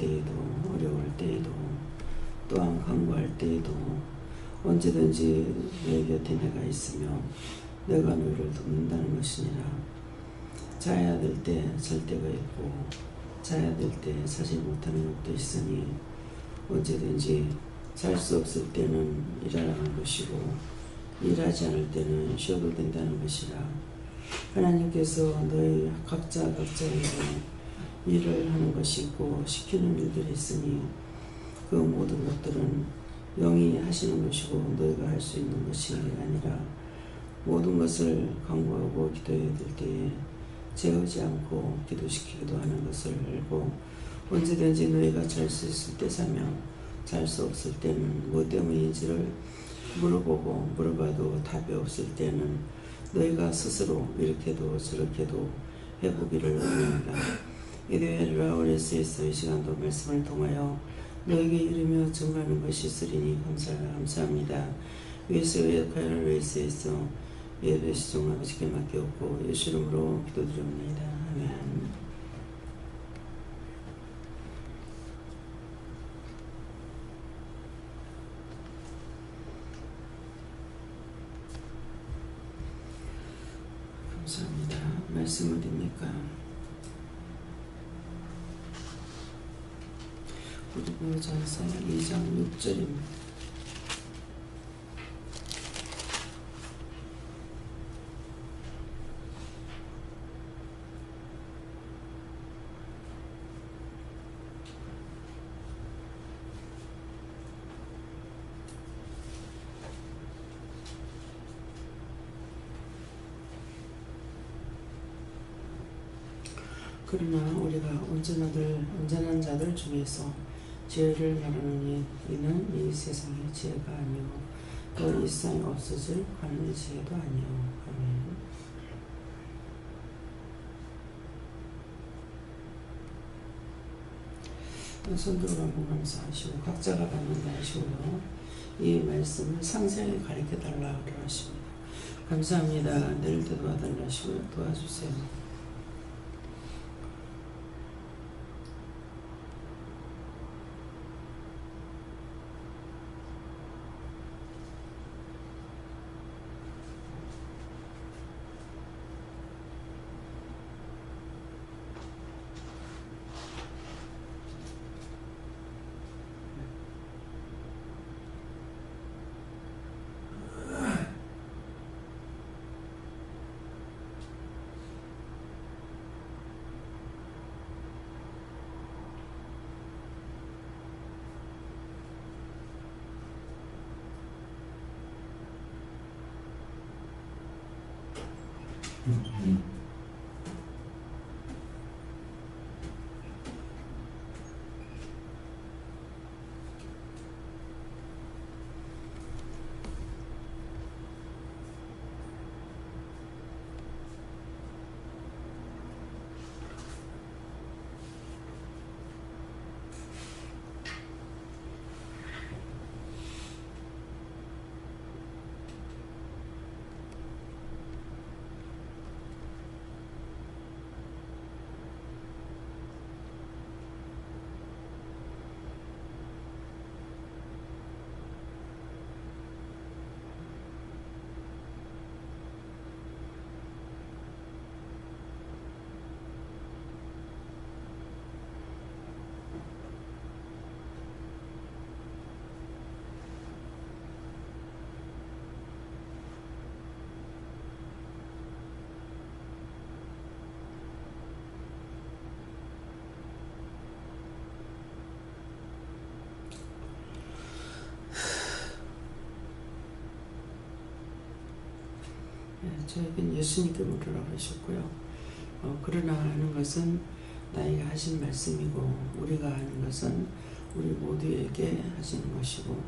때에도 어려울 때에도 또한 간구할 때에도 언제든지 내 곁에 내가 있으며 내가 너를 돕는다는 것이니라. 자야 될 때 잘 때가 있고 자야 될 때 자지 못하는 것도 있으니 언제든지 잘 수 없을 때는 일하라는 것이고 일하지 않을 때는 쉬어도 된다는 것이라. 하나님께서 너희 각자에게 일을 하는 것이 있고 시키는 일들이 있으니 그 모든 것들은 영이 하시는 것이고 너희가 할 수 있는 것이 아니라 모든 것을 간구하고 기도해야 될 때에 재우지 않고 기도시키기도 하는 것을 알고 언제든지 너희가 잘 수 있을 때 사며 잘 수 없을 때는 뭐 때문인지를 물어보고 물어봐도 답이 없을 때는 너희가 스스로 이렇게도 저렇게도 해보기를 원합니다. 이대로 라오레스에서 이 시간도 말씀을 통하여 너에게 이르며 증거하는 것이 있으리니 감사합니다. 위에서 예배 시종 아버지께 맡겼고 예수 이름으로 기도드립니다. 아멘. 감사합니다. 말씀 어디입니까? 고린도전서 2장 6절입니다. 그러나 우리가 온전한 자들 중에서 죄를 말하느니 이는 이 세상의 죄가 아니요 또 이 세상에 없어질 하나님의 죄도 아니요. 아멘. 손들어 한번 감사하시고 각자가 받는다 하시고요. 이 말씀을 상세하게 가르쳐달라고 하십니다. 감사합니다. 내일 때 도와달라 하시고요. 도와주세요. 저에겐 예수님께 물으라고 하셨고요. 그러나 하는 것은 나에게 하신 말씀이고 우리가 하는 것은 우리 모두에게 하시는 것이고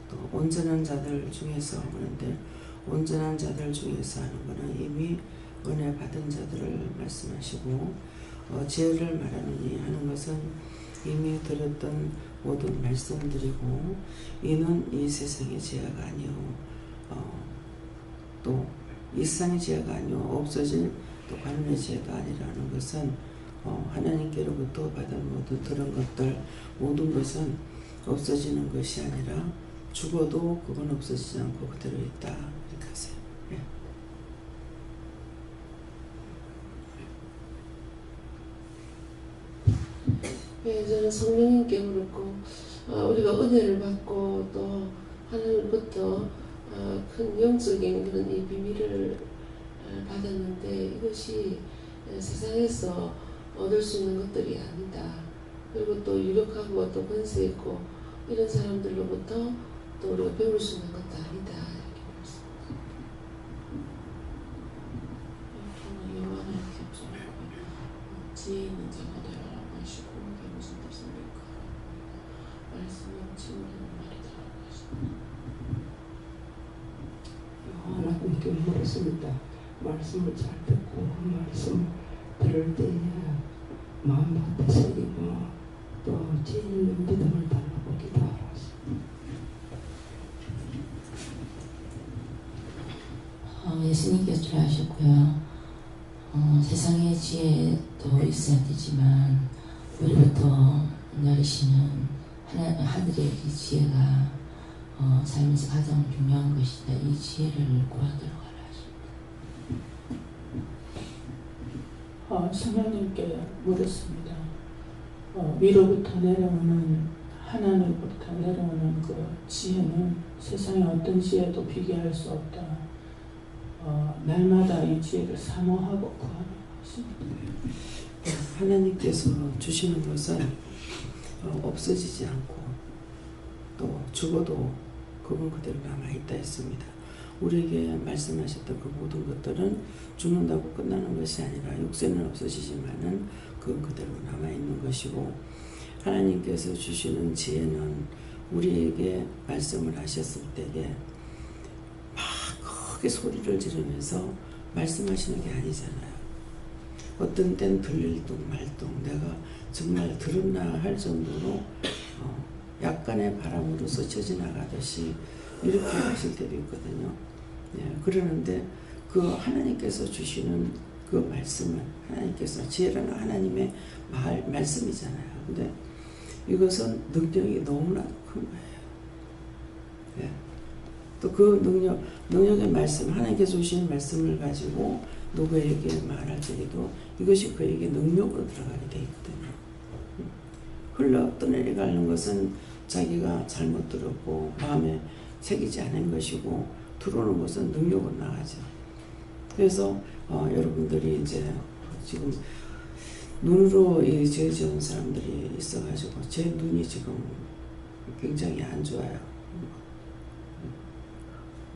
또 온전한 자들 중에서 하는데 온전한 자들 중에서 하는 것은 이미 은혜 받은 자들을 말씀하시고 죄를 말하느니 하는 것은 이미 들었던 모든 말씀들이고 이는 이 세상의 죄가 아니요 또 이 세상의 죄가 아니요 없어질 또 관원의 죄가 아니라는 것은 하나님께로부터 받은 모든 그런 것들, 모든 것은 없어지는 것이 아니라 죽어도 그건 없어지지 않고 그대로 있다. 이렇게 하세요. 예, 저는 성령님께 물었고, 우리가 은혜를 받고 또 하나님부터 큰 영적인 그런 이 비밀을 받았는데 이것이 세상에서 얻을 수 있는 것들이 아니다. 그리고 또 유력하고 또 권세 있고 이런 사람들로부터 또 우리가 배울 수 있는 것도 아니다. 이렇게 말씀합니다. 영원한 겹쳐놓고 지혜 있는 자가 되라고 하시고 그게 무슨 뜻입니까? 말씀은 지우는 말이다라고 하십니다. 하나님께 물었습니다. 말씀을 잘 듣고 그 말씀을 들을 때에 마음 밭에 새기고 또 지혜 있는 믿음을 달라고 기도하셨습니다. 예수님께서 기도하셨고요. 세상의 지혜도 있어야 되지만 우리부터 내리시는 하늘의 이 지혜가 삶에서 가장 중요한 것이다. 이 지혜를 구하도록 하라 하십니다. 성령님께 물었습니다. 위로부터 내려오는 하나님부터 내려오는 그 지혜는 세상의 어떤 지혜도 비교할 수 없다. 날마다 이 지혜를 사모하고 구하라고 하십니다. 하나님께서 주시는 것은 없어지지 않고 또 죽어도 그건 그대로 남아있다 했습니다. 우리에게 말씀하셨던 그 모든 것들은 죽는다고 끝나는 것이 아니라 육체는 없어지지만은 그건 그대로 남아있는 것이고, 하나님께서 주시는 지혜는 우리에게 말씀을 하셨을 때에 막 크게 소리를 지르면서 말씀하시는 게 아니잖아요. 어떤 땐 들릴 둥 말둥 내가 정말 들었나 할 정도로 약간의 바람으로 스쳐 지나가듯이 이렇게 하실 때도 있거든요. 그러는데 그 하나님께서 주시는 그 말씀은 하나님께서 지혜라는 하나님의 말씀이잖아요. 근데 이것은 능력이 너무나 큰 거예요. 또 그 능력의 말씀, 하나님께서 주신 말씀을 가지고 누구에게 말할 때에도 이것이 그에게 능력으로 들어가게 되어 있거든요. 흘러 떠내려가는 것은 자기가 잘못 들었고 마음에 새기지 않은 것이고, 들어오는 것은 능력으로 나가죠. 그래서 여러분들이 이제 지금 눈으로 죄 지은 사람들이 있어가지고 제 눈이 지금 굉장히 안 좋아요.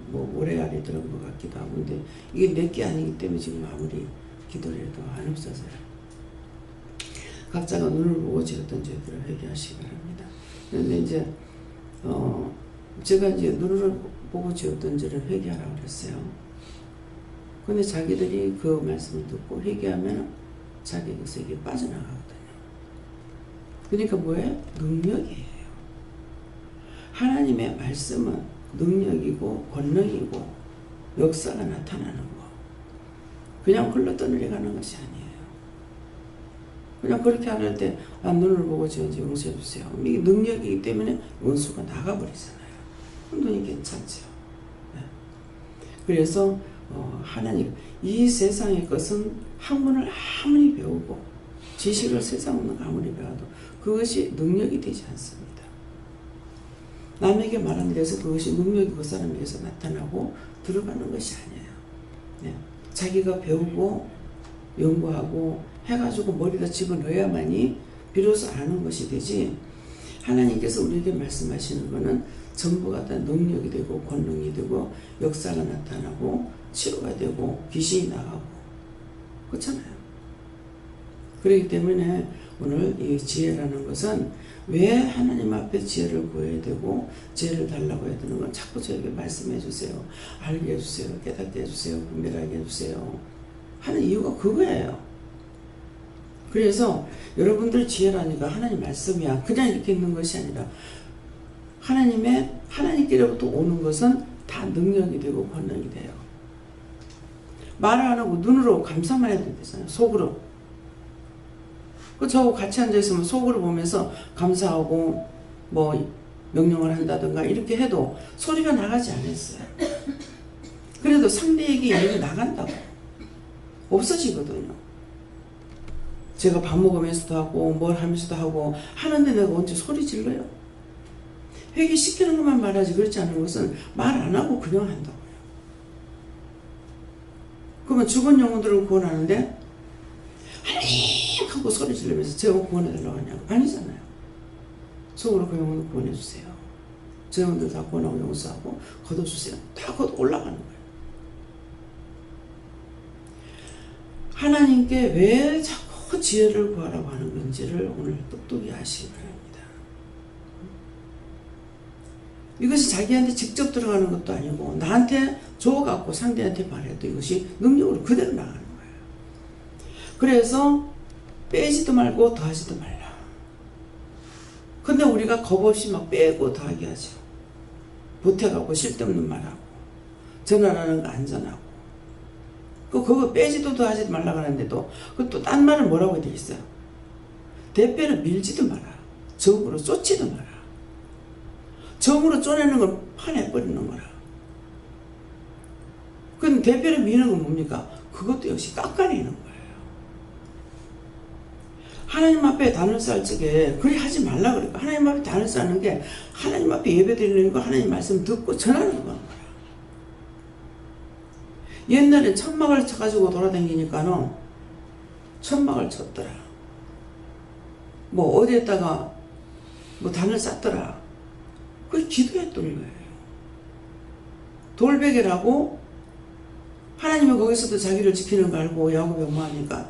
뭐 모래알이 들은 것 같기도 하고, 근데 이게 내게 아니기 때문에 지금 아무리 기도를 해도 안 없어져요. 각자가 눈을 보고 지었던 죄들을 회개하시기 바랍니다. 그런데 이제 제가 이제 눈을 보고 지었던 죄를 회개하라고 그랬어요. 근데 자기들이 그 말씀을 듣고 회개하면 자기 그 세계에 빠져나가거든요. 그러니까 뭐예요? 능력이에요. 하나님의 말씀은 능력이고 권능이고 역사가 나타나는 거. 그냥 흘러떠내려가는 것이 아니에요. 그냥 그렇게 할 때 눈을 보고 저한테 용서해 주세요. 이게 능력이기 때문에 원수가 나가버리잖아요. 눈이 괜찮죠. 그래서 하나님, 이 세상의 것은 학문을 아무리 배우고 지식을 세상 없는 거 아무리 배워도 그것이 능력이 되지 않습니다. 남에게 말하는 데서 그것이 능력이 그 사람에게서 나타나고 들어가는 것이 아니에요. 자기가 배우고 연구하고 해가지고 머리에다 집어넣어야만이 비로소 아는 것이 되지, 하나님께서 우리에게 말씀하시는 것은 전부가 다 능력이 되고 권능이 되고 역사가 나타나고 치료가 되고 귀신이 나가고 그렇잖아요. 그렇기 때문에 오늘 이 지혜라는 것은 왜 하나님 앞에 지혜를 구해야 되고 지혜를 달라고 해야 되는 건 자꾸 저에게 말씀해 주세요. 알게 해주세요. 깨닫게 해주세요. 분별하게 해주세요. 하는 이유가 그거예요. 그래서 여러분들 지혜라니까 하나님 말씀이야. 그냥 이렇게 있는 것이 아니라 하나님께로부터 오는 것은 다 능력이 되고 권능이 돼요. 말을 안 하고 눈으로 감사만 해도 되잖아요. 속으로. 그 저하고 같이 앉아있으면 속으로 보면서 감사하고 뭐 명령을 한다든가 이렇게 해도 소리가 나가지 않았어요. 그래도 상대에게 얘기가 나간다고. 없어지거든요. 제가 밥 먹으면서도 하고 뭘 하면서도 하고 하는데 내가 언제 소리 질러요? 회개시키는 것만 말하지 그렇지 않은 것은 말 안 하고 그냥 한다고요. 그러면 죽은 영혼들을 구원하는데 하나님 하고 소리 지르면서 제 영혼 구원해달라고 하냐고. 아니잖아요. 속으로 그 영혼을 구원해주세요. 제 영혼들 다 구원하고 용서하고 걷어주세요. 다 올라가는 거예요. 하나님께 왜 자꾸 지혜를 구하라고 하는 건지를 오늘 똑똑히 아시기 바랍니다. 이것이 자기한테 직접 들어가는 것도 아니고 나한테 줘갖고 상대한테 말해도 이것이 능력으로 그대로 나가는 거예요. 그래서 빼지도 말고 더하지도 말라. 근데 우리가 겁없이 막 빼고 더하게 하죠. 보태가고 쓸데없는 말하고 전화하는 거 안전하고 그거 빼지도 더하지도 말라고 하는데도 그것도 딴 말은 뭐라고 되어 있어요. 대패를 밀지도 마라. 적으로 쫓지도 마라. 정으로 쪼내는 걸 파내버리는 거라. 그럼 대패를 미는 건 뭡니까? 그것도 역시 깎아내는 거예요. 하나님 앞에 단을 쌓을 적에 그리 하지 말라 그러니까 하나님 앞에 단을 쌓는 게 하나님 앞에 예배 드리는 거 하나님 말씀 듣고 전하는 거야. 옛날에 천막을 쳐가지고 돌아다니니까는 천막을 쳤더라. 뭐 어디에다가 뭐 단을 쌓더라. 그걸 기도했던 거예요. 돌베개라고 하나님은 거기서도 자기를 지키는 거 알고 야곱이 엄마하니까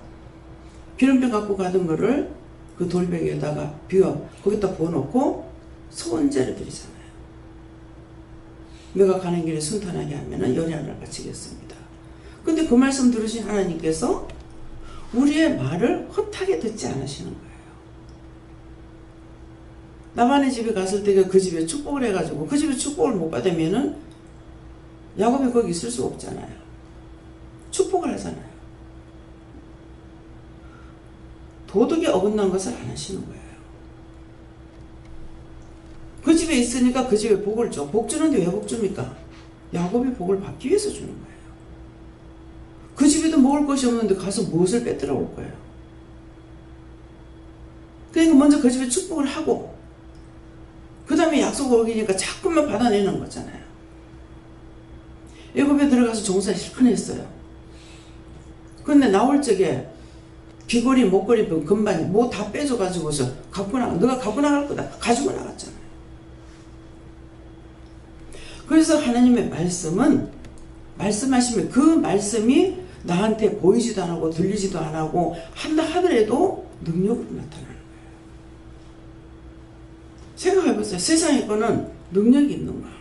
기름병 갖고 가던 거를 그 돌베개에다가 비워 거기다 부어놓고 소원제를 드리잖아요. 내가 가는 길에 순탄하게 하면은 열이 하나를 바치겠습니다. 근데 그 말씀 들으신 하나님께서 우리의 말을 헛하게 듣지 않으시는 거예요. 나반의 집에 갔을 때 그 집에 축복을 해가지고 그 집에 축복을 못 받으면은 야곱이 거기 있을 수 없잖아요. 축복을 하잖아요. 도덕에 어긋난 것을 안 하시는 거예요. 그 집에 있으니까 그 집에 복을 줘. 복 주는데 왜 복 줍니까? 야곱이 복을 받기 위해서 주는 거예요. 그 집에도 먹을 것이 없는데 가서 무엇을 빼들어 올 거예요. 그러니까 먼저 그 집에 축복을 하고 그 다음에 약속을 어기니까 자꾸만 받아내는 거잖아요. 애굽에 들어가서 종사 실컷 했어요. 근데 나올 적에 귀걸이, 목걸이, 금반이 뭐 다 빼줘가지고서 갖고 나가. 너가 갖고 나갈 거다. 가지고 나갔잖아요. 그래서 하나님의 말씀은 말씀하시면 그 말씀이 나한테 보이지도 안 하고 들리지도 안 하고 한다 하더라도 능력으로 나타나는 거예요. 생각해보세요. 세상의 거는 능력이 있는 거야.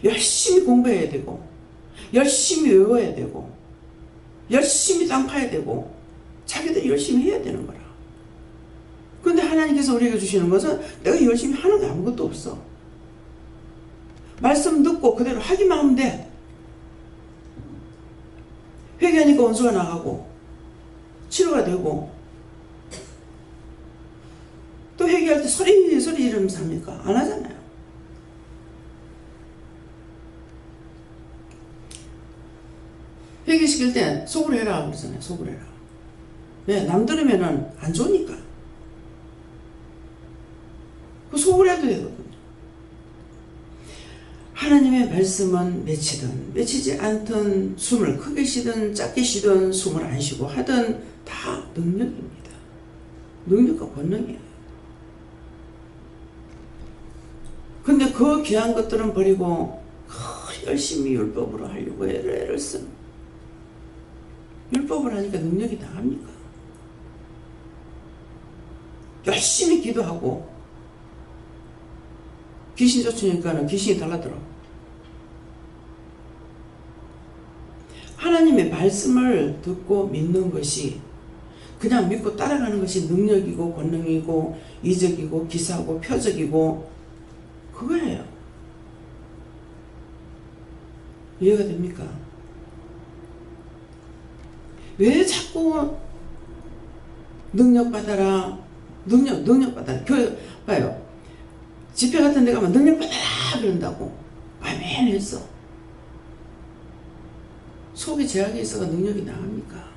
열심히 공부해야 되고 열심히 외워야 되고 열심히 땅 파야 되고 자기들이 열심히 해야 되는 거라. 근데 하나님께서 우리에게 주시는 것은 내가 열심히 하는 게 아무것도 없어. 말씀 듣고 그대로 하기만 하면 돼. 회개하니까 원수가 나가고 치료가 되고 또 회개할 때 소리 지르면서 합니까? 안 하잖아요. 회개시킬 때 속으로 해라 그러잖아요. 속으로 해라. 왜? 남 들으면은 안 좋으니까. 그 속으로 해도 되거든요. 하나님의 말씀은 맺히든 맺히지 않든 숨을 크게 쉬든 작게 쉬든 숨을 안 쉬고 하든 다 능력입니다. 능력과 권능이에요. 근데 그 귀한 것들은 버리고 열심히 율법으로 하려고 애를 쓰는. 율법을 하니까 능력이 나갑니까? 열심히 기도하고 귀신 쫓으니까는 귀신이 달라들어. 하나님의 말씀을 듣고 믿는 것이 그냥 믿고 따라가는 것이 능력이고 권능이고 이적이고 기사고 표적이고 그거예요. 이해가 됩니까? 왜 자꾸 능력 받아라. 능력 받아라. 교회 봐요. 집회 같은 데 가면 능력 받아라 그런다고. 아멘 했어. 속에 제약이 있어가 능력이 나갑니까?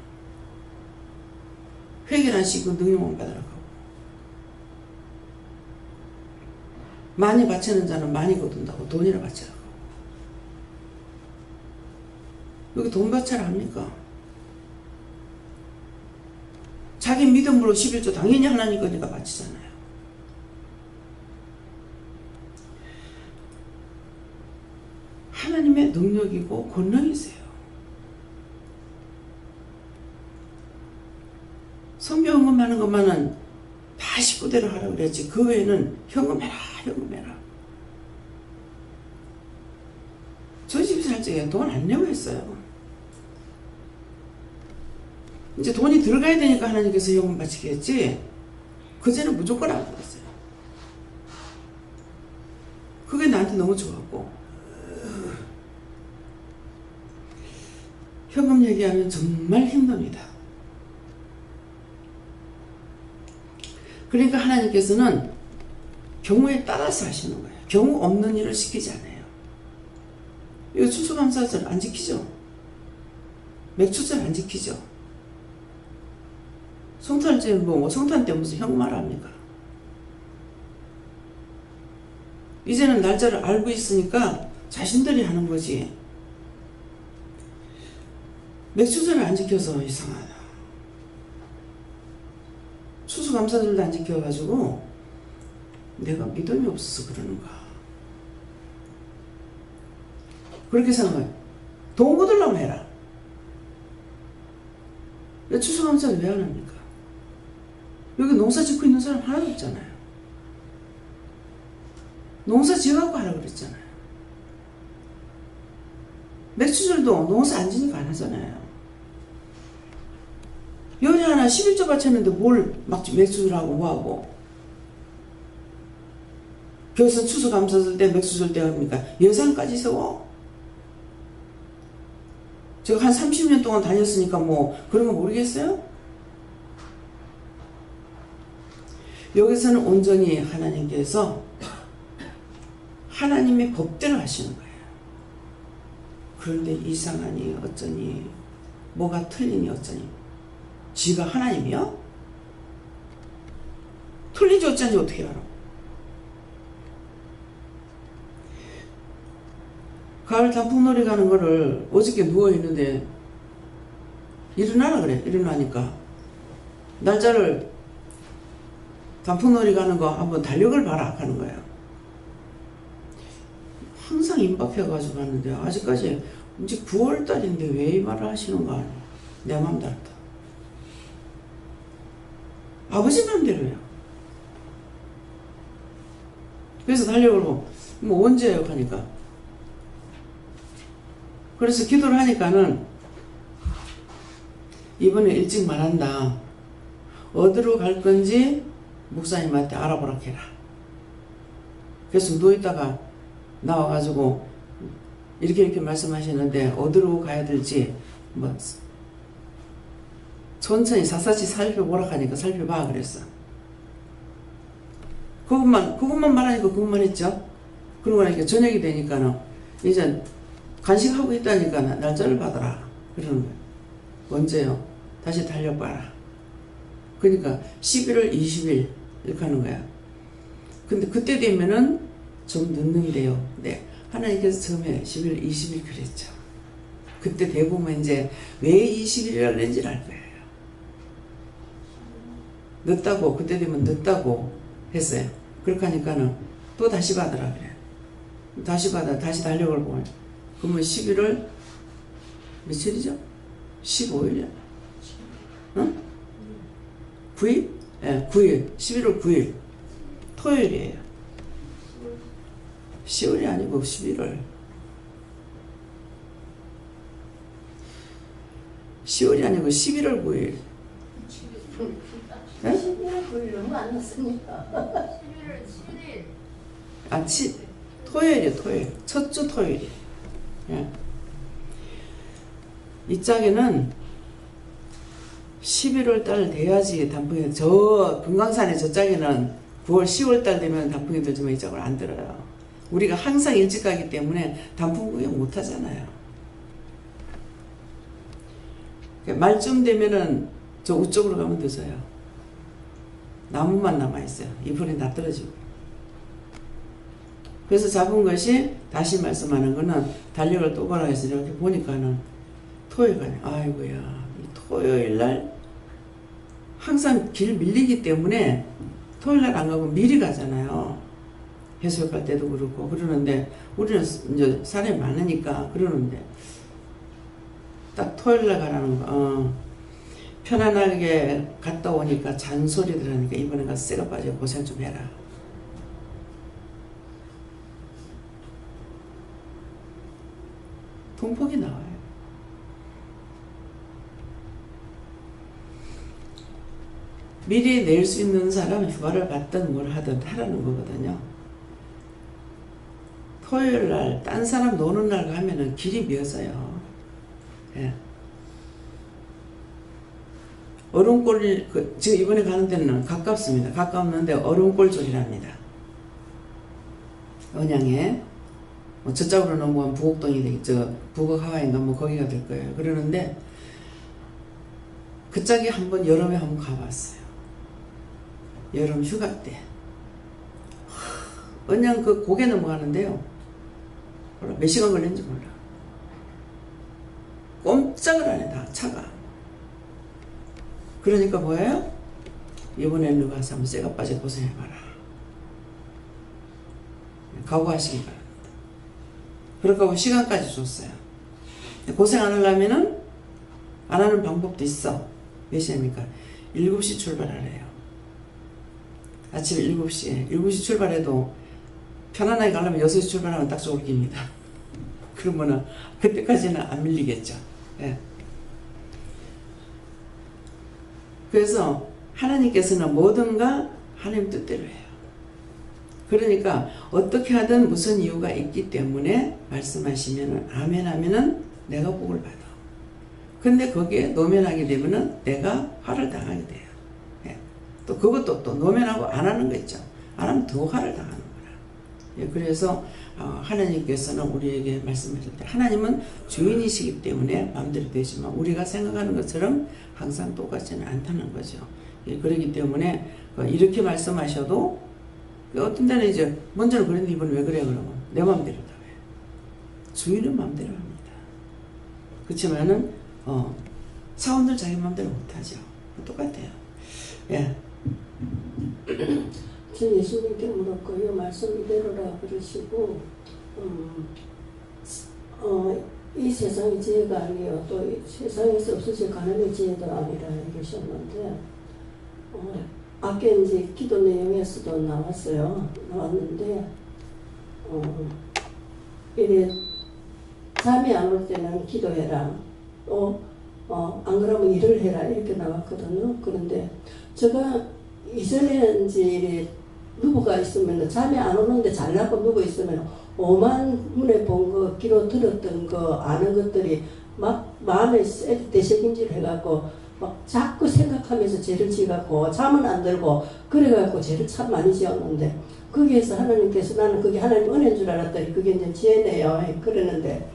회개를 하시고 능력만 받으라고 하고. 많이 바치는 자는 많이 거둔다고 돈이라 바치라고. 여기 돈 바쳐라 합니까? 자기 믿음으로 11조 당연히 하나님 거니까 바치잖아요. 하나님의 능력이고 권능이세요. 성경 헌금하는 것만은 다 식구대로 하라고 그랬지. 그 외에는 현금해라. 저희 집에서 살 적에 돈 안 내고 했어요. 이제 돈이 들어가야 되니까 하나님께서 현금 바치게 했지. 그제는 무조건 안 받았어요. 그게 나한테 너무 좋았고. 현금 얘기하면 정말 힘듭니다. 그러니까 하나님께서는 경우에 따라서 하시는 거예요. 경우 없는 일을 시키지 않아요. 이거 추수감사절 안 지키죠? 맥주절 안 지키죠? 성탄절 뭐 성탄 때 무슨 현금하라 합니까? 이제는 날짜를 알고 있으니까 자신들이 하는 거지. 맥주절을 안 지켜서 이상하다. 추수감사절도 안 지켜가지고 내가 믿음이 없어서 그러는가. 그렇게 생각해. 돈 거들려면 해라. 왜 추수감사절 왜 안 합니까? 여기 농사 짓고 있는 사람 하나도 없잖아요. 농사 지어갖고 하라고 그랬잖아요. 맥주절도 농사 안 지니까 안 하잖아요. 여기 하나 11조 바쳤는데 뭘 막 맥주절하고 뭐하고. 교회에서 추수감사절 때 맥주절 때 합니까? 예산까지 세워. 제가 한 30년 동안 다녔으니까 뭐 그런 거 모르겠어요? 여기서는 온전히 하나님께서 하나님의 법대로 하시는 거예요. 그런데 이상하니 어쩌니 뭐가 틀리니 어쩌니 지가 하나님이요? 틀리지 어쩌니 어떻게 알아? 가을 단풍놀이 가는 거를 어저께 누워있는데 일어나라 그래. 일어나니까 날짜를 단풍놀이 가는 거 한번 달력을 봐라 하는 거예요. 항상 임박해가지고 갔는데 아직까지 이제 9월달인데 왜 이 말을 하시는가. 내 마음 다르다. 아버지 마음대로요. 그래서 달력을 뭐 언제요 하니까 그래서 기도를 하니까는 이번에 일찍 말한다. 어디로 갈 건지 목사님한테 알아보라 해라. 그래서 누워있다가 나와가지고 이렇게 말씀하시는데 어디로 가야 될지 뭐 천천히 샅샅이 살펴보라 하니까 살펴봐 그랬어. 그것만 말하니까 그것만 했죠. 그러고 나니까 저녁이 되니까는 이제 간식하고 있다니까 날짜를 받아라 그러는 거예요. 언제요? 다시 달려봐라. 그러니까 11월 20일 이렇게 하는 거야. 근데 그때 되면은 좀 늦는데요. 네. 하나님께서 처음에 11월 20일 그랬죠. 그때 대부분 이제 왜 20일이라고 그랬는지를 알 거예요. 늦다고, 그때 되면 늦다고 했어요. 그렇게 하니까는 또 다시 받으라 그래. 다시 받아, 다시 달력을 보면. 그러면 11월 며칠이죠? 15일이야. 응? 9일? 예, 9일. 11월 9일. 토요일이에요. 10월이 아니고 11월. 10월이 아니고 11월 9일. 11월 9일 너무 안 났습니다. 11월 7일. 아, 토요일이에요, 토요일. 첫 주 토요일이에요. 예. 이 짝에는 11월 달 돼야지 단풍이, 저 금강산의 저짝에는 9월 10월 달 되면 단풍이 들지만 이쪽은 안 들어요. 우리가 항상 일찍 가기 때문에 단풍 구경 못 하잖아요. 말쯤 되면은 저 우쪽으로 가면 늦어요. 나무만 남아있어요. 잎이 다 떨어지고. 그래서 잡은 것이, 다시 말씀하는 거는 달력을 똑바로 해서 이렇게 보니까는 토요일에, 아이고야, 이 토요일날 항상 길 밀리기 때문에 토요일날 안 가고 미리 가잖아요. 해수욕 갈 때도 그렇고 그러는데, 우리는 이제 사람이 많으니까 그러는데, 딱 토요일날 가라는 거. 편안하게 갔다 오니까 잔소리들 하니까 이번에 가서 쇠가 빠지고 고생 좀 해라. 동폭이 나와요. 미리 낼 수 있는 사람 휴가를 받든 뭘 하든 하라는 거거든요. 토요일 날 딴 사람 노는 날 가면은 길이 미어져요. 예. 얼음골, 지금 이번에 가는 데는 가깝습니다. 가까웠는데 얼음골절이랍니다. 언양에. 뭐 저쪽으로 넘어가면 부곡동이 되겠죠. 부곡 하와이인가 뭐 거기가 될 거예요. 그러는데, 그 짝에 한번 여름에 한번 가봤어요. 여름 휴가 때. 언양 그 고개 넘어가는데요. 몰라, 몇 시간 걸렸는지 몰라. 꼼짝을 안 해, 다 차가. 그러니까 뭐예요? 이번에는 누가 가서 한번 쇠가 빠져 고생해봐라. 각오하시기 바랍니다. 그렇게 하고 시간까지 줬어요. 고생 안 하려면은 안 하는 방법도 있어. 몇 시입니까? 7시 출발하래요. 아침 7시에. 7시 출발해도 편안하게 가려면 6시 출발하면 딱 좋을 깁니다. 그러면은 그때까지는 안 밀리겠죠. 예. 그래서 하나님께서는 뭐든가 하나님 뜻대로 해요. 그러니까 어떻게 하든 무슨 이유가 있기 때문에 말씀하시면은 아멘 하면은 내가 복을 받아. 근데 거기에 노면하게 되면은 내가 화를 당하게 돼요. 예. 또 그것도 또 노면하고 안 하는 거 있죠. 안 하면 더 화를 당하는 거라. 예. 그래서 하나님께서는 우리에게 말씀하실 때, 하나님은 주인이시기 때문에 마음대로 되지만 우리가 생각하는 것처럼 항상 똑같지는 않다는 거죠. 예. 그렇기 때문에 이렇게 말씀하셔도 어떤 데는 이제 먼저는 그랬는데 이번에 왜 그래 그러면 내 마음대로다 왜? 주인은 마음대로 합니다. 그렇지만은 사원들 자기 마음대로 못하죠. 똑같아요. 예. 전 예수님께 물었고요. 말씀 이대로라 그러시고 이 세상의 지혜가 아니요 또 이 세상에서 없어질 가난의 지혜도 아니라 얘기하셨는데 아까 이제 기도 내용에서도 나왔는데 이래 잠이 안 올 때는 기도해라. 또 안 그러면 일을 해라 이렇게 나왔거든요. 그런데 제가 이전에 이제 누구가 있으면 잠이 안 오는데 잘나고 누구 있으면 오만 문에 본 거, 귀로 들었던 거, 아는 것들이 막 마음에 되새김질 해갖고 막 자꾸 생각하면서 죄를 지갖고 잠은 안 들고 그래갖고 죄를 참 많이 지었는데 거기에서 하나님께서 나는 그게 하나님 은혜인 줄 알았더니 그게 이제 지혜네요. 그러는데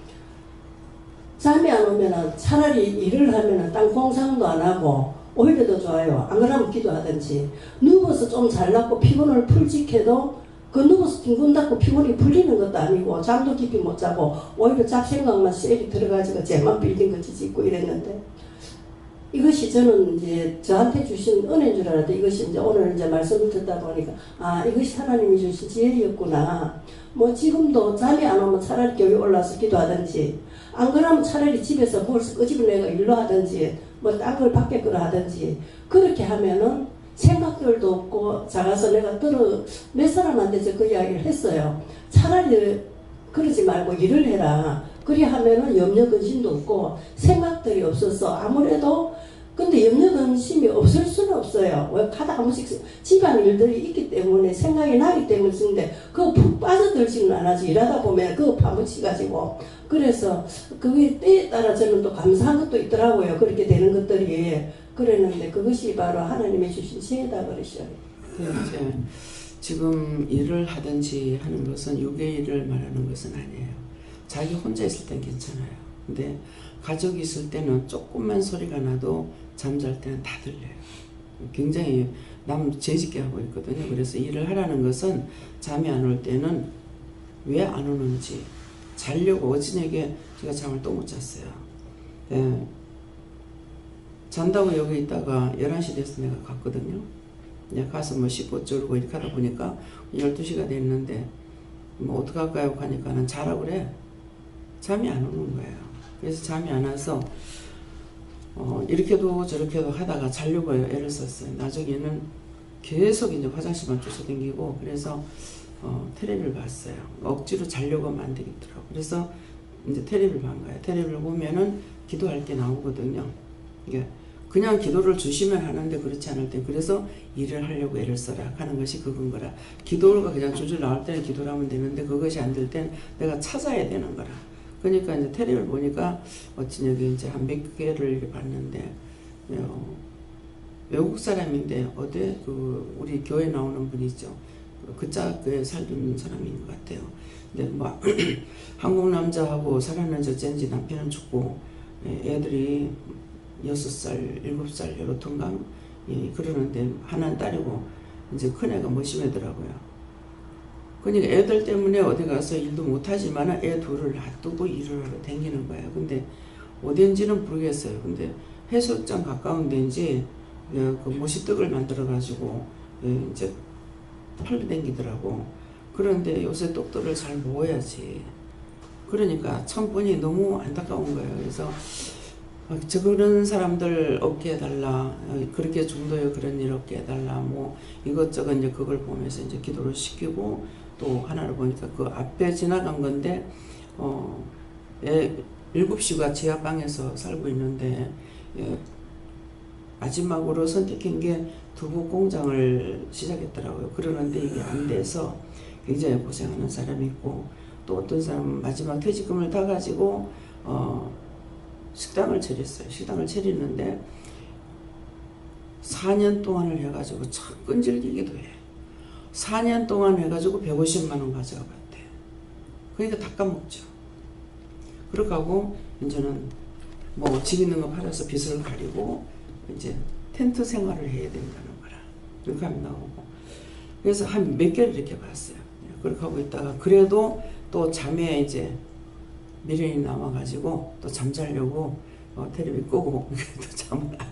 잠이 안 오면은 차라리 일을 하면은 땅 공상도 안 하고 오히려 더 좋아요. 안 그러면 기도하든지 누워서 좀 잘났고 피곤을 풀직해도 그 누워서 뒹군 닫고 피곤이 풀리는 것도 아니고 잠도 깊이 못 자고 오히려 잡생각만 쐐기 들어가지고 죄만 빌딩 같이 짓고 이랬는데 이것이 저는 이제 저한테 주신 은혜인 줄 알았는데 이것이 이제 오늘 이제 말씀을 듣다 보니까 아 이것이 하나님이 주신 지혜였구나. 뭐 지금도 잠이 안 오면 차라리 교회 올라와서 기도하든지 안 그러면 차라리 집에서 벌써 끄집어내고 일로 하든지 뭐 딴 걸 밖에 거라 하든지 그렇게 하면은 생각들도 없고 작아서 내가 몇 사람한테 저 그 이야기를 했어요. 차라리 그러지 말고 일을 해라. 그리 하면은 염려 근심도 없고 생각들이 없어서 아무래도 근데 염려근심이 없을 수는 없어요. 왜 하다 한 번씩 집안 일들이 있기 때문에 생각이 나기 때문에 쓰는데 그거 푹 빠져들지는 않아지. 일하다 보면 그거 파묻혀가지고. 그래서 그게 때에 따라 저는 또 감사한 것도 있더라고요. 그렇게 되는 것들이. 그랬는데 그것이 바로 하나님의 주신 지혜다 그러셔요. 이제 지금 일을 하든지 하는 것은 육의 일을 말하는 것은 아니에요. 자기 혼자 있을 땐 괜찮아요. 근데 가족이 있을 때는 조금만 소리가 나도 잠잘 때는 다 들려요. 굉장히 남 죄짓게 하고 있거든요. 그래서 일을 하라는 것은 잠이 안 올 때는 왜 안 오는지 자려고 어저께 제가 잠을 또 못 잤어요. 예. 잔다고 여기 있다가 11시 돼서 내가 갔거든요. 가서 뭐 씻고 쫄고 이렇게 하다 보니까 12시가 됐는데 뭐 어떡할까요? 하니까는 자라 그래. 잠이 안 오는 거예요. 그래서 잠이 안 와서 이렇게도 저렇게도 하다가 자려고 애를 썼어요. 나중에는 계속 이제 화장실만 쫓아다니고 그래서 텔레비를 봤어요. 억지로 자려고 하면 안 되겠더라고. 그래서 이제 텔레비를 본 거예요. 텔레비를 보면은 기도할 게 나오거든요. 이게 그냥 기도를 주시면 하는데 그렇지 않을 때 그래서 일을 하려고 애를 써라 하는 것이 그건 거라. 기도가 그냥 줄줄 나올 때는 기도를 하면 되는데 그것이 안 될 땐 내가 찾아야 되는 거라. 그러니까 이제 텔레비를 보니까 어찌 여기 이제 한 몇 개를 이렇게 봤는데 외국 사람인데 어디 그 우리 교회 나오는 분이죠. 그 짝에 살던 사람인 것 같아요. 근데 뭐 한국 남자하고 살았는지 어쩐지 남편은 죽고 애들이 6살, 7살 요렇던가 그러는데 하나는 딸이고 이제 큰애가 머시매더라고요. 그러니까 애들 때문에 어디 가서 일도 못하지만 애 둘을 놔두고 일을 하러 다니는 거예요. 근데 어딘지는 모르겠어요. 근데 해수욕장 가까운 데인지 그 모시떡을 만들어 가지고 이제 팔로 다니더라고. 그런데 요새 떡들을 잘 먹어야지. 그러니까 참 보니 너무 안타까운 거예요. 그래서 그런 사람들 없게 해달라. 그렇게 중도에 그런 일 없게 해달라. 뭐 이것저것 이제 그걸 보면서 이제 기도를 시키고 또 하나를 보니까 그 앞에 지나간 건데 7시가 지하방에서 살고 있는데 마지막으로 선택한 게 두부 공장을 시작했더라고요. 그러는데 이게 안 돼서 굉장히 고생하는 사람이 있고 또 어떤 사람은 마지막 퇴직금을 다 가지고 식당을 차렸어요. 식당을 차리는데 4년 동안을 해가지고 참 끈질기기도 해. 4년 동안 해가지고 150만 원 가져가 봤대. 그러니까 다 까먹죠. 그렇게 하고 이제는 뭐 집 있는 거 팔아서 빚을 가리고 이제 텐트 생활을 해야 된다는 거라. 그렇게 하면 나오고. 그래서 한 몇 개를 이렇게 봤어요. 그렇게 하고 있다가 그래도 또 잠에 이제 미련이 남아가지고 또 잠자려고 텔레비 끄고 또 잠을 안.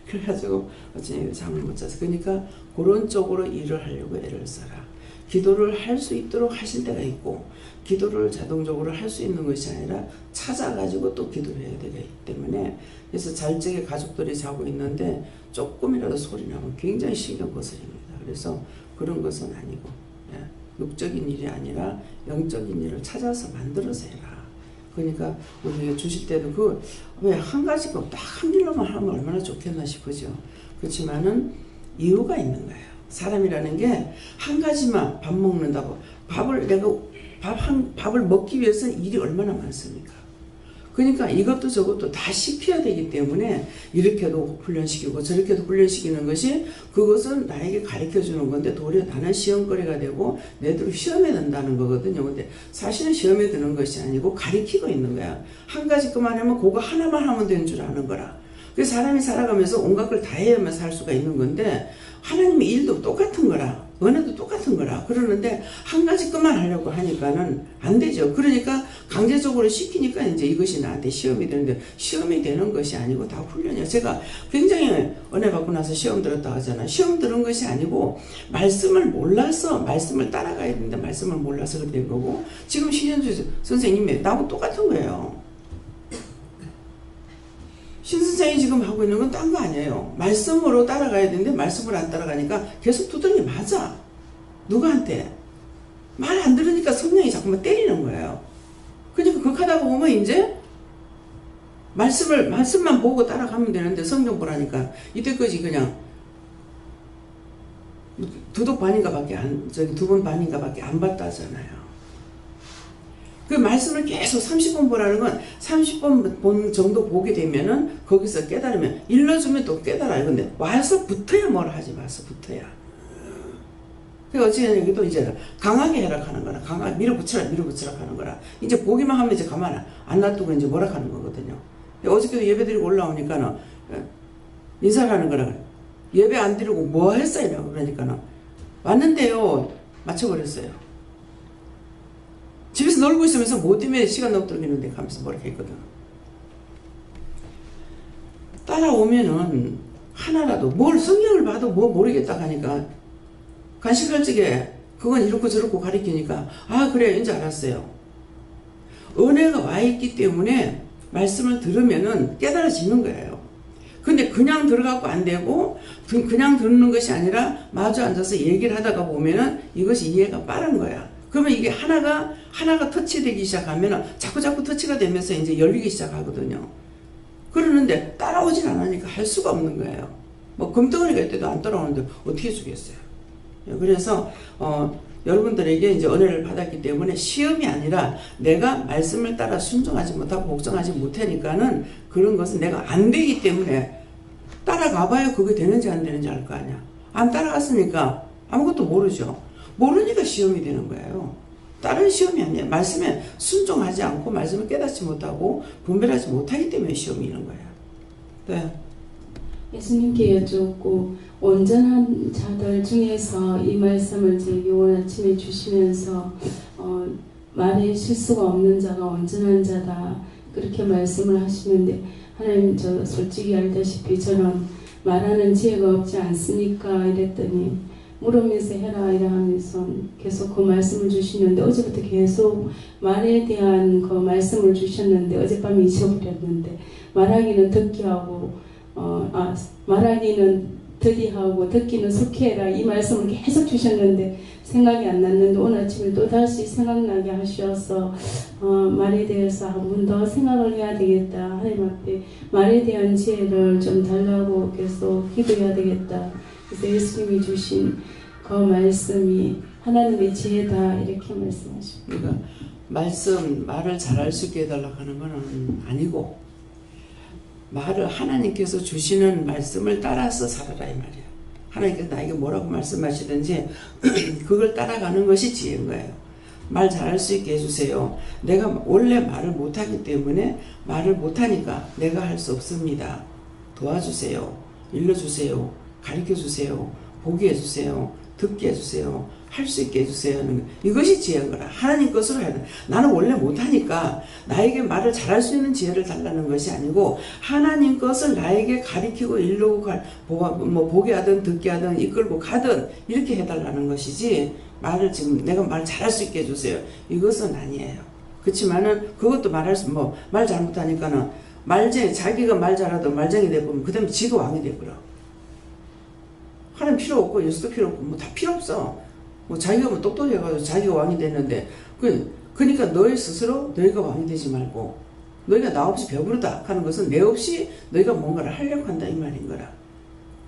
그래가지고 어쩌니 잠을 못 자서 그러니까 그런 쪽으로 일을 하려고 애를 써라. 기도를 할 수 있도록 하실 때가 있고 기도를 자동적으로 할 수 있는 것이 아니라 찾아가지고 또 기도를 해야 되기 때문에 그래서 잘 적에 가족들이 자고 있는데 조금이라도 소리 나면 굉장히 신경 거슬립니다. 그래서 그런 것은 아니고 육적인 일이 아니라 영적인 일을 찾아서 만들어서 해라. 그러니까 우리가 주실 때도 그 왜 한 가지가 딱 한 일로만 하면 얼마나 좋겠나 싶으죠. 그렇지만은 이유가 있는 거예요. 사람이라는 게 한 가지만 밥 먹는다고 밥을 먹기 위해서 일이 얼마나 많습니까? 그러니까 이것도 저것도 다 시켜야 되기 때문에 이렇게도 훈련시키고 저렇게도 훈련시키는 것이 그것은 나에게 가르쳐 주는 건데 도리어 나는 시험거리가 되고 내대로 시험에 든다는 거거든요. 근데 사실은 시험에 드는 것이 아니고 가르치고 있는 거야. 한 가지 그만하면 그거 하나만 하면 되는 줄 아는 거라. 그래서 사람이 살아가면서 온갖 걸 다 해야만 살 수가 있는 건데 하나님의 일도 똑같은 거라. 은혜도 똑같은 거라. 그러는데 한 가지 것만 하려고 하니까는 안 되죠. 그러니까 강제적으로 시키니까 이제 이것이 나한테 시험이 되는데 시험이 되는 것이 아니고 다 훈련이야. 제가 굉장히 은혜 받고 나서 시험 들었다 하잖아. 시험 들은 것이 아니고 말씀을 몰라서 말씀을 따라가야 되는데 말씀을 몰라서 그렇게 된 거고 지금 신현주 선생님이 나하고 똑같은 거예요. 신선생이 지금 하고 있는 건 딴 거 아니에요. 말씀으로 따라가야 되는데 말씀을 안 따라가니까 계속 두들겨 맞아. 누구한테? 말 안 들으니까 성령이 자꾸만 때리는 거예요. 그러니까 그렇게 하다가 보면 이제 말씀만 보고 따라가면 되는데 성경 보라니까 이때까지 그냥 두 번 반인가밖에 안 봤다 하잖아요. 그 말씀을 계속 30번 보라는 건 30번 본 정도 보게 되면은 거기서 깨달으면 일러주면 또 깨달아요. 근데 와서 붙어야 뭘 하지 마서 붙어야. 그러니까 어찌되냐 여기도 이제 강하게 해라 하는 거라. 강하게 밀어붙여라 하는 거라. 이제 보기만 하면 이제 가만 안 놔두고 이제 뭐라 하는 거거든요. 어저께도 예배 드리고 올라오니까는 인사를 하는 거라. 예배 안 드리고 뭐 했어요? 그러니까는 왔는데요. 맞춰버렸어요. 집에서 놀고 있으면서 뭐 때문에 시간 넘도록 했는데 하면서 뭐라 했거든. 따라오면은 하나라도 뭘 성경을 봐도 뭐 모르겠다 하니까 간식할 적에 그건 이렇고 저렇고 가리키니까 아 그래 이제 알았어요. 은혜가 와 있기 때문에 말씀을 들으면은 깨달아지는 거예요. 근데 그냥 들어갖고 안 되고 그냥 듣는 것이 아니라 마주 앉아서 얘기를 하다가 보면은 이것이 이해가 빠른 거야. 그러면 이게 하나가 터치되기 시작하면은 자꾸 터치가 되면서 이제 열리기 시작하거든요. 그러는데 따라오진 않으니까 할 수가 없는 거예요. 뭐 금덩어리가 있대도 안 따라오는데 어떻게 주겠어요. 그래서 여러분들에게 이제 은혜를 받았기 때문에 시험이 아니라 내가 말씀을 따라 순종하지 못하고 복종하지 못하니까는 그런 것은 내가 안 되기 때문에 따라가봐야 그게 되는지 안 되는지 알 거 아니야. 안 따라갔으니까 아무것도 모르죠. 모르니까 시험이 되는 거예요. 다른 시험이 아니에요. 말씀에 순종하지 않고 말씀을 깨닫지 못하고 분별하지 못하기 때문에 시험이 있는 거예요. 네. 예수님께 여쭙고 온전한 자들 중에서 이 말씀을 제게 오늘 아침에 주시면서 말에 실수가 없는 자가 온전한 자다 그렇게 말씀을 하시는데 하나님 저 솔직히 알다시피 저는 말하는 지혜가 없지 않습니까 이랬더니 물으면서 해라 이라 하면서 계속 그 말씀을 주시는데 어제부터 계속 말에 대한 그 말씀을 주셨는데 어젯밤에 잊어버렸는데 말하기는 듣기 하고 말하기는 더디하고 듣기는 속해라 이 말씀을 계속 주셨는데 생각이 안 났는데 오늘 아침에 또다시 생각나게 하셔서 말에 대해서 한 번 더 생각을 해야 되겠다. 하나님 앞에 말에 대한 지혜를 좀 달라고 계속 기도해야 되겠다. 그래서 예수님이 주신 그 말씀이 하나님의 지혜다 이렇게 말씀하십니다. 그러니까 말을 잘할 수 있게 해달라고 하는 건 아니고 말을 하나님께서 주시는 말씀을 따라서 살아라 이 말이야. 하나님께서 나에게 뭐라고 말씀하시든지 그걸 따라가는 것이 지혜인 거예요. 말 잘할 수 있게 해주세요. 내가 원래 말을 못하기 때문에 말을 못하니까 내가 할 수 없습니다. 도와주세요. 일러주세요. 가르쳐주세요. 보게 해주세요. 듣게 해주세요. 할 수 있게 해주세요 하는 거. 이것이 지혜인 거라. 하나님 것으로 해야 돼. 나는 원래 못하니까 나에게 말을 잘할 수 있는 지혜를 달라는 것이 아니고 하나님 것을 나에게 가리키고 일르고 뭐 보게 하든 듣게 하든 이끌고 가든 이렇게 해달라는 것이지 말을 지금 내가 말 잘할 수 있게 해주세요. 이것은 아니에요. 그렇지만은 그것도 말 잘못하니까는 자기가 말 잘하던 말쟁이 돼보면 그 다음에 지가 왕이 돼버려. 하나님 필요 없고 예수도 필요 없고 뭐 다 필요 없어. 뭐 자기가 뭐 똑똑해가지고 자기가 왕이 됐는데 그러니까 너희 스스로 너희가 왕이 되지 말고 너희가 나 없이 배부르다 하는 것은 내 없이 너희가 뭔가를 하려고 한다 이 말인 거라.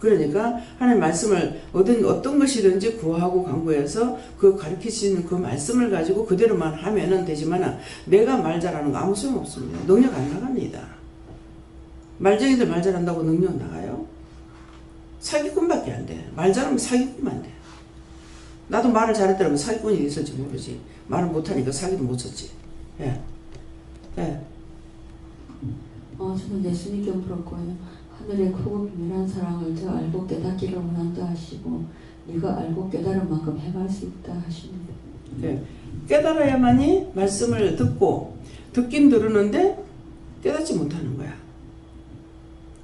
그러니까 하나님 말씀을 어떤 것이든지 구하고 간구해서 그 가르치시는 그 말씀을 가지고 그대로만 하면은 되지만 내가 말 잘하는 거 아무 소용 없습니다. 능력 안 나갑니다. 말쟁이들 말 잘한다고 능력 나가요? 사기꾼밖에 안 돼. 말 잘하면 사기꾼만 안 돼. 나도 말을 잘했더라면 사기꾼이 있을지 모르지. 말을 못하니까 사기도 못 쳤지. 예. 예. 저는 예수님께 물었고요. 하늘의 크고 비밀한 사랑을 더 알고 깨닫기를 원한다 하시고 네가 알고 깨달은 만큼 해갈 수 있다 하십니다. 예. 깨달아야만이 말씀을 듣긴 들으는데 깨닫지 못하는 거야.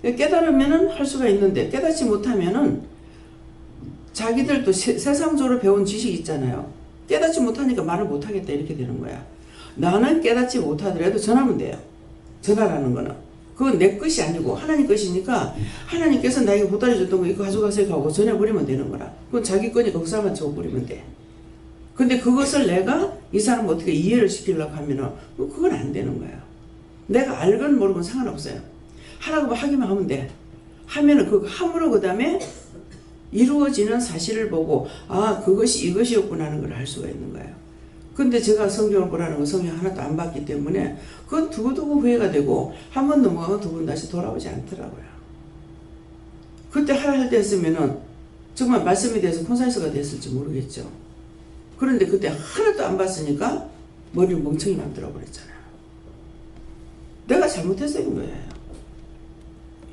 깨달으면은 할 수가 있는데 깨닫지 못하면은 자기들도 세상적으로 배운 지식이 있잖아요. 깨닫지 못하니까 말을 못하겠다 이렇게 되는 거야. 나는 깨닫지 못하더라도 전하면 돼요. 전하라는 거는. 그건 내 것이 아니고 하나님 것이니까 하나님께서 나에게 보따리 줬던 거 이거 가져가세요 하고 전해버리면 되는 거라. 그건 자기 거니까 그 사람한테 줘버리면 돼. 근데 그것을 내가 이 사람 어떻게 이해를 시키려고 하면은 그건 안 되는 거야. 내가 알건 모르건 상관없어요. 하라고 하기만 하면 돼. 하면은 그 함으로 그 다음에 이루어지는 사실을 보고 아 그것이 이것이었구나 하는 걸 알 수가 있는 거예요. 근데 제가 성경을 보라는 거 성경 하나도 안 봤기 때문에 그건 두고두고 후회가 되고 한 번 넘어가면 두 번 다시 돌아오지 않더라고요. 그때 하라 할 때 했으면은 정말 말씀에 대해서 콘사이스가 됐을지 모르겠죠. 그런데 그때 하나도 안 봤으니까 머리를 멍청이 만들어 버렸잖아요. 내가 잘못했어요 거예요.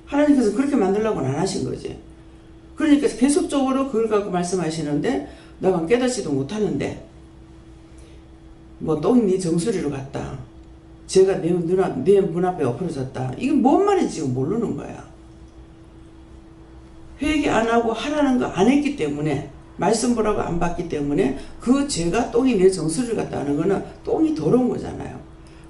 하나님께서 그렇게 만들려고는 안 하신 거지. 그러니까 계속적으로 그걸 갖고 말씀하시는데 내가 깨닫지도 못하는데 뭐 똥이 네 정수리로 갔다. 제가 내 문 앞에 엎어졌다. 이게 뭔 말인지 지금 모르는 거야. 회개 안 하고 하라는 거 안 했기 때문에 말씀 보라고 안 받기 때문에 그 죄가 똥이 내 정수리를 갔다는 거는 똥이 더러운 거잖아요.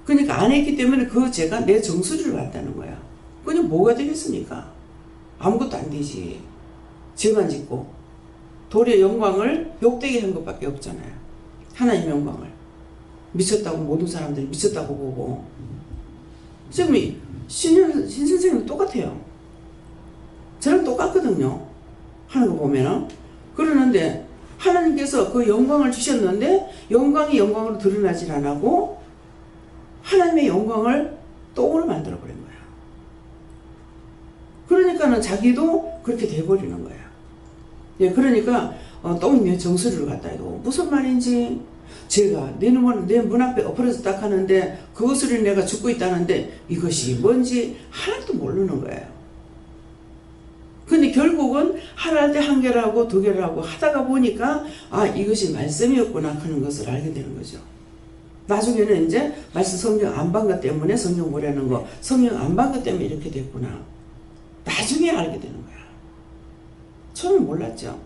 그러니까 안 했기 때문에 그 죄가 내 정수리를 갔다는 거야. 그냥 뭐가 되겠습니까? 아무것도 안 되지. 죄만 짓고 도리의 영광을 욕되게 한 것밖에 없잖아요. 하나님의 영광을 미쳤다고 모든 사람들이 미쳤다고 보고 지금 신 선생님도 똑같아요. 저랑 똑같거든요. 하는 거 보면은. 그러는데 하나님께서 그 영광을 주셨는데 영광이 영광으로 드러나질 안 하고 하나님의 영광을 똥으로 만들어버린 거야. 그러니까는 자기도 그렇게 돼버리는 거야. 예, 그러니까 똥이 내 정수리를 갖다 해도 무슨 말인지 제가 내 문 앞에 엎어졌다 하는데 그것으로 내가 죽고 있다는데 이것이 뭔지 하나도 모르는 거예요. 근데 결국은 하나 할 때 한 개를 하고 두 개를 하고 하다가 보니까 아 이것이 말씀이었구나 하는 것을 알게 되는 거죠. 나중에는 이제 말씀 성경 안 본 것 때문에 성경 보라는 거 성경 안 본 것 때문에 이렇게 됐구나. 나중에 알게 되는 거야. 처음에 몰랐죠.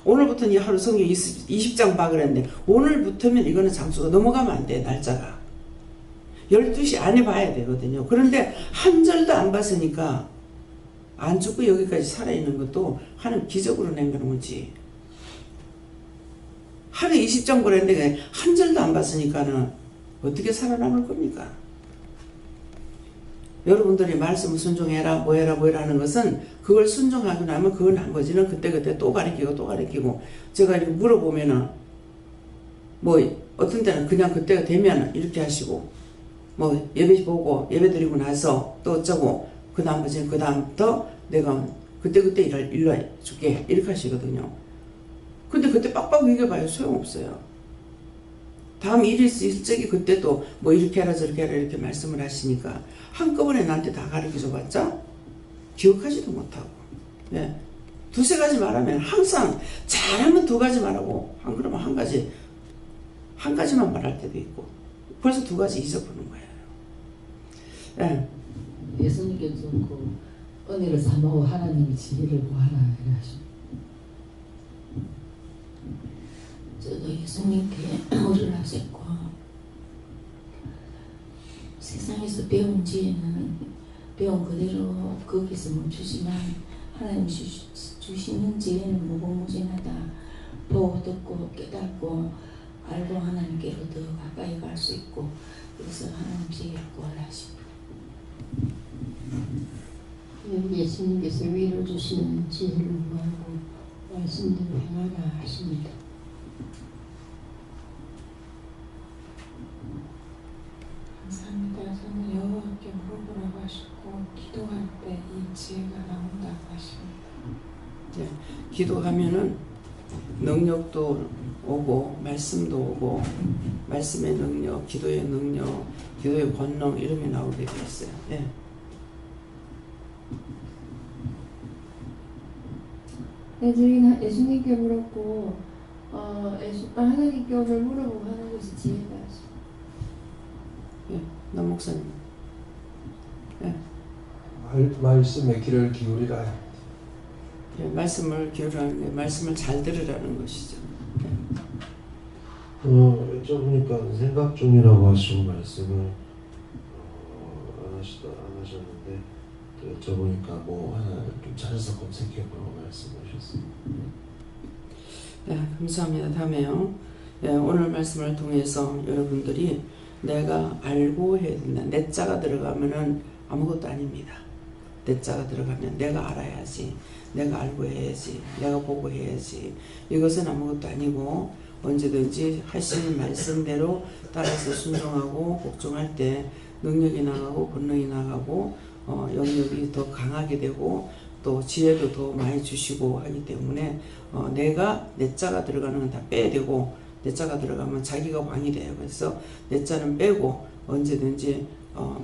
오늘부터는 이 하루 성경 20장 봐 그랬는데 오늘부터면 이거는 장수가 넘어가면 안 돼. 날짜가 12시 안에 봐야 되거든요. 그런데 한 절도 안 봤으니까 안 죽고 여기까지 살아있는 것도 하나님 기적으로 낸 거지. 하루 20장 보랬는데 한 절도 안 봤으니까는 어떻게 살아남을 겁니까? 여러분들이 말씀을 순종해라 뭐해라 하는 것은 그걸 순종하고 나면 그 나머지는 그때그때 또 가르치고 제가 이렇게 물어보면은 뭐 어떤 때는 그냥 그때가 되면 이렇게 하시고 뭐 예배 보고 예배 드리고 나서 또 어쩌고 그 나머지는 그 다음부터 내가 그때그때 일러 줄게 이렇게 하시거든요. 근데 그때 빡빡 이겨봐요. 소용없어요. 다음 일이 있을 적이 그때 또 뭐 이렇게 해라 저렇게 해라 이렇게 말씀을 하시니까 한꺼번에 나한테 다 가르쳐줘봤자 기억하지도 못하고 네. 두세 가지 말하면 항상 잘하면 두 가지 말하고 그러면 한 가지만 말할 때도 있고 벌써 두 가지 잊어보는 거예요. 네. 예수님께서 그 은혜를 삼아 하나님의 지혜를 구하라 이래 하십니다. 저도 예수님께 물을 하셨고 세상에서 배운 지혜는 배운 그대로 거기서 멈추지만 하나님 주시는 지혜는 무궁무진하다. 보고 듣고 깨닫고 알고 하나님께로 더 가까이 갈 수 있고 그래서 하나님 지혜를 구하라 하십니다. 예수님께서 위로 주시는 지혜를 구하고 말씀대로 행하라 하십니다. 감사합니다. 저는 여호와께 물어보라고 하셨고 기도할 때 이 지혜가 나온다고 하십니다. 네, 기도하면은 능력도 오고 말씀도 오고 말씀의 능력, 기도의 능력, 기도의 권능 이름이 나오게 돼 있어요. 네. 네, 저희는 예수님께 물었고 하나님께 오늘 물어보고 하는 것이 지혜다. 네, 남 목사님. 네. 말씀에 귀를 기울이라. 네, 말씀을 기울이라는 게 말씀을 잘 들으라는 것이죠. 네. 여쭤보니까 생각 중이라고 하시고 말씀을 안 하셨는데 여쭤보니까 뭐 하나 좀 찾아서 검색해보라고 말씀하셨어요. 네, 감사합니다. 다음에요. 네, 오늘 말씀을 통해서 여러분들이 내가 알고 해야 된다. 내 자가 들어가면은 아무것도 아닙니다. 내 자가 들어가면 내가 알아야지, 내가 알고 해야지, 내가 보고 해야지. 이것은 아무것도 아니고 언제든지 하시는 말씀대로 따라서 순종하고 복종할 때 능력이 나가고 권능이 나가고 영역이 더 강하게 되고 또 지혜도 더 많이 주시고 하기 때문에 내가 내 자가 들어가는 건 다 빼야 되고 내 자가 들어가면 자기가 왕이 돼요. 그래서 내 자는 빼고 언제든지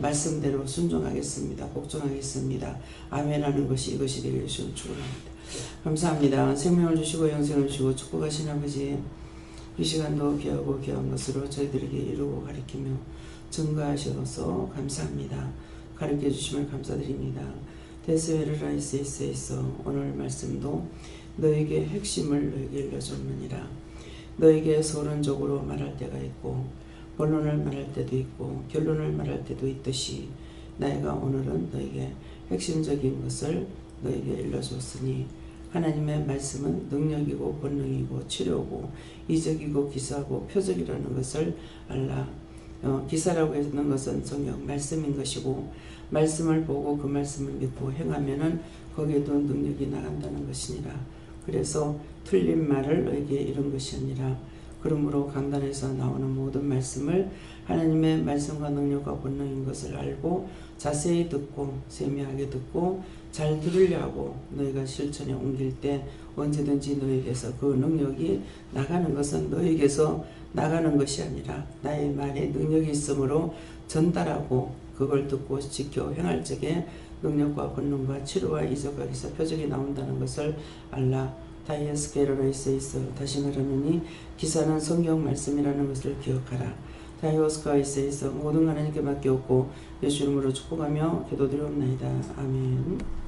말씀대로 순종하겠습니다. 복종하겠습니다. 아멘하는 것이 이것이 되길 축원합니다. 감사합니다. 생명을 주시고 영생을 주시고 축복하신 아버지, 이 시간도 귀하고 귀한 것으로 저희들에게 이루고 가르치며 증거하셔서 감사합니다. 가르쳐 주심을 감사드립니다. 데스베르라이스에서 오늘 말씀도 너에게 핵심을 너에게 일러줬느니라. 너에게 서론적으로 말할 때가 있고 본론을 말할 때도 있고 결론을 말할 때도 있듯이 내가 오늘은 너에게 핵심적인 것을 너에게 일러줬으니 하나님의 말씀은 능력이고 권능이고 치료고 이적이고 기사고 표적이라는 것을 알라. 기사라고 하는 것은 성경 말씀인 것이고 말씀을 보고 그 말씀을 믿고 행하면은 거기에도 능력이 나간다는 것이니라. 그래서 틀린 말을 너에게 이런 것이 아니라 그러므로 강단에서 나오는 모든 말씀을 하나님의 말씀과 능력과 권능인 것을 알고 자세히 듣고 세미하게 듣고 잘 들으려 하고 너희가 실천에 옮길 때 언제든지 너희에게서 그 능력이 나가는 것은 너희에게서 나가는 것이 아니라 나의 말에 능력이 있으므로 전달하고 그걸 듣고 지켜 행할 적에 능력과 권능과 치료와 이적과 기사 표적이 나온다는 것을 알라. 다이어스 게러레이스에 있어 다시 말하노니 기사는 성경 말씀이라는 것을 기억하라. 다이오스카이스에 있어 모든 하나님께 맡겼고 예수 이름으로 축복하며 기도드리옵나이다. 아멘.